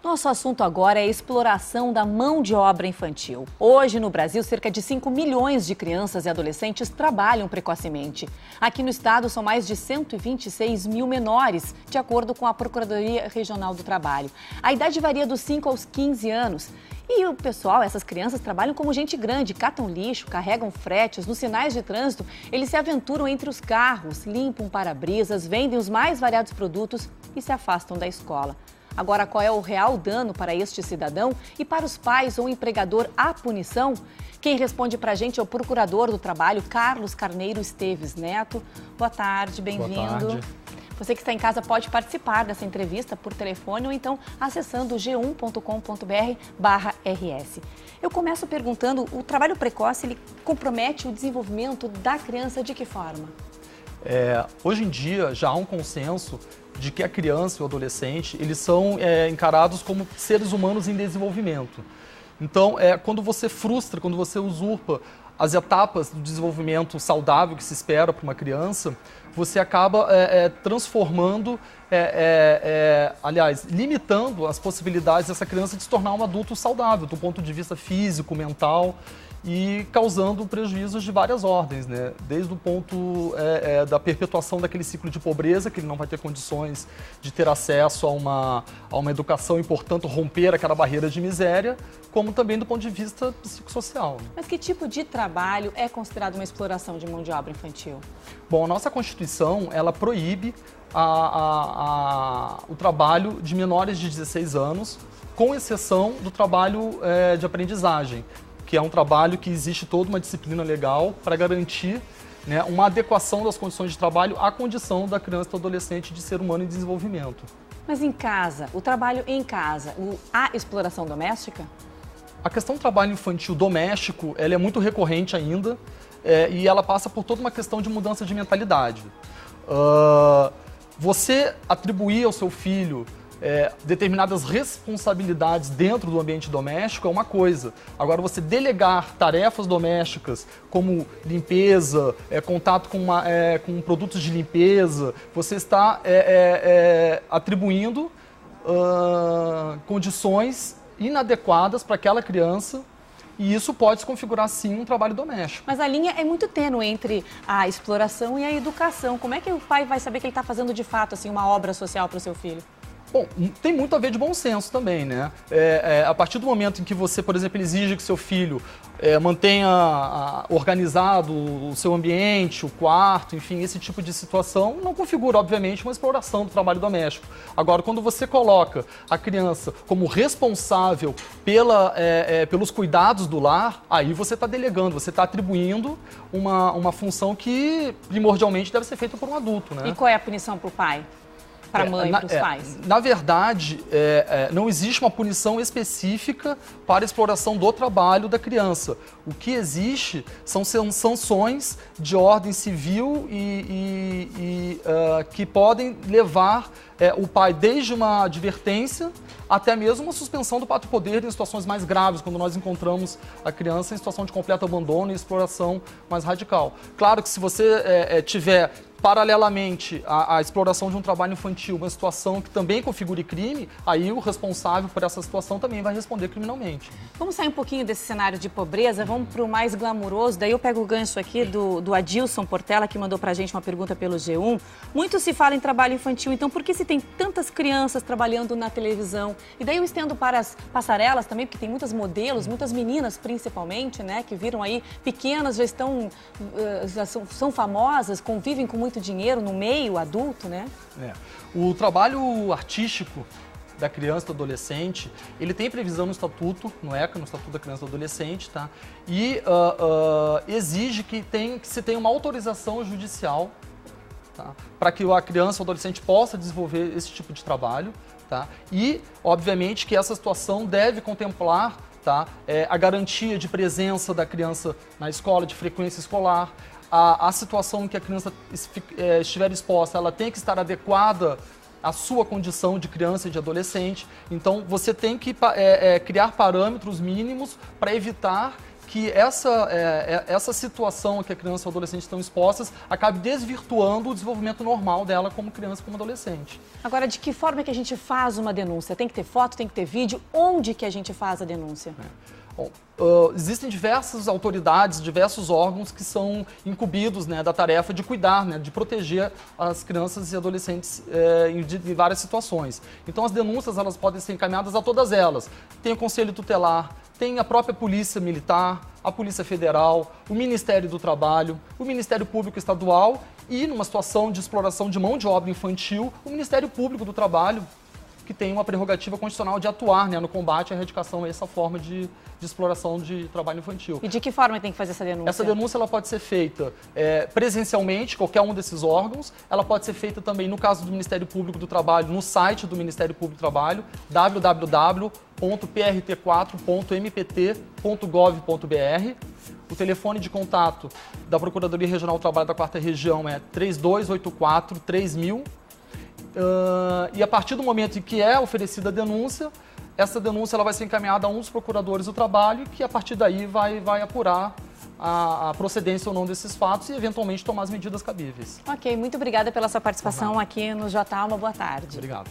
Nosso assunto agora é a exploração da mão de obra infantil. Hoje, no Brasil, cerca de 5 milhões de crianças e adolescentes trabalham precocemente. Aqui no estado, são mais de 126 mil menores, de acordo com a Procuradoria Regional do Trabalho. A idade varia dos 5 aos 15 anos. E o pessoal, essas crianças, trabalham como gente grande, catam lixo, carregam fretes, nos sinais de trânsito, eles se aventuram entre os carros, limpam para-brisas, vendem os mais variados produtos e se afastam da escola. Agora, qual é o real dano para este cidadão e para os pais ou empregador há punição? Quem responde para a gente é o Procurador do Trabalho, Carlos Carneiro Esteves Neto. Boa tarde, bem-vindo. Boa tarde. Você que está em casa pode participar dessa entrevista por telefone ou então acessando g1.com.br/rs. Eu começo perguntando, o trabalho precoce, ele compromete o desenvolvimento da criança de que forma? Hoje em dia já há um consenso de que a criança e o adolescente, eles são encarados como seres humanos em desenvolvimento. Então, quando você frustra, quando você usurpa as etapas do desenvolvimento saudável que se espera para uma criança, você acaba transformando, aliás, limitando as possibilidades dessa criança de se tornar um adulto saudável, do ponto de vista físico, mental, e causando prejuízos de várias ordens, né? Desde o ponto da perpetuação daquele ciclo de pobreza, que ele não vai ter condições de ter acesso a uma educação e, portanto, romper aquela barreira de miséria, como também do ponto de vista psicossocial. Mas que tipo de trabalho é considerado uma exploração de mão de obra infantil? Bom, a nossa Constituição, ela proíbe o trabalho de menores de 16 anos, com exceção do trabalho de aprendizagem, que é um trabalho que existe toda uma disciplina legal para garantir, né, uma adequação das condições de trabalho à condição da criança e do adolescente de ser humano em desenvolvimento. Mas em casa, o trabalho em casa, há exploração doméstica? A questão do trabalho infantil doméstico, ela é muito recorrente ainda, e ela passa por toda uma questão de mudança de mentalidade. Você atribuir ao seu filho determinadas responsabilidades dentro do ambiente doméstico é uma coisa. Agora, você delegar tarefas domésticas como limpeza, contato com produtos de limpeza, você está atribuindo condições inadequadas para aquela criança. E isso pode se configurar, sim, um trabalho doméstico. Mas a linha é muito tênue entre a exploração e a educação. Como é que o pai vai saber que ele está fazendo, de fato, assim, uma obra social para o seu filho? Bom, tem muito a ver de bom senso também, né? A partir do momento em que você, por exemplo, exige que seu filho mantenha organizado o seu ambiente, o quarto, enfim, esse tipo de situação, não configura, obviamente, uma exploração do trabalho doméstico. Agora, quando você coloca a criança como responsável pelos cuidados do lar, aí você está delegando, você está atribuindo uma função que, primordialmente, deve ser feita por um adulto, né? E qual é a punição para o pai? Para a mãe, para os pais? Na verdade, não existe uma punição específica para a exploração do trabalho da criança. O que existe são sanções de ordem civil que podem levar o pai desde uma advertência até mesmo uma suspensão do pátrio poder em situações mais graves, quando nós encontramos a criança em situação de completo abandono e exploração mais radical. Claro que se você tiver paralelamente à exploração de um trabalho infantil, uma situação que também configure crime, aí o responsável por essa situação também vai responder criminalmente. Vamos sair um pouquinho desse cenário de pobreza, vamos para o mais glamuroso. Daí eu pego o gancho aqui do Adilson Portela, que mandou para a gente uma pergunta pelo G1. Muito se fala em trabalho infantil, então por que se tem tantas crianças trabalhando na televisão? E daí eu estendo para as passarelas também, porque tem muitas modelos, muitas meninas principalmente, né, que viram aí pequenas, já são famosas, convivem com muito dinheiro no meio adulto, né? O trabalho artístico da criança e do adolescente, ele tem previsão no Estatuto, no ECA, no Estatuto da Criança e do Adolescente, tá? E exige que se tenha uma autorização judicial, tá? Para que a criança ou adolescente possa desenvolver esse tipo de trabalho, tá? E, obviamente, que essa situação deve contemplar, tá, a garantia de presença da criança na escola, de frequência escolar. A situação em que a criança estiver exposta, ela tem que estar adequada à sua condição de criança e de adolescente. Então, você tem que criar parâmetros mínimos para evitar que essa situação que a criança e o adolescente estão expostas acabe desvirtuando o desenvolvimento normal dela como criança e como adolescente. Agora, de que forma que a gente faz uma denúncia? Tem que ter foto, tem que ter vídeo? Onde que a gente faz a denúncia? Bom, existem diversas autoridades, diversos órgãos que são incumbidos, né, da tarefa de cuidar, né, de proteger as crianças e adolescentes em várias situações. Então as denúncias elas podem ser encaminhadas a todas elas. Tem o Conselho Tutelar, tem a própria Polícia Militar, a Polícia Federal, o Ministério do Trabalho, o Ministério Público Estadual e, numa situação de exploração de mão de obra infantil, o Ministério Público do Trabalho, que tem uma prerrogativa constitucional de atuar, né, no combate à erradicação a essa forma de exploração de trabalho infantil. E de que forma tem que fazer essa denúncia? Essa denúncia ela pode ser feita presencialmente, qualquer um desses órgãos. Ela pode ser feita também, no caso do Ministério Público do Trabalho, no site do Ministério Público do Trabalho, www.prt4.mpt.gov.br. O telefone de contato da Procuradoria Regional do Trabalho da 4ª Região é 3284-3000. E a partir do momento em que é oferecida a denúncia, essa denúncia ela vai ser encaminhada a um dos procuradores do trabalho, que a partir daí vai apurar a procedência ou não desses fatos e eventualmente tomar as medidas cabíveis. Ok, muito obrigada pela sua participação aqui no J. Uma boa tarde. Obrigado.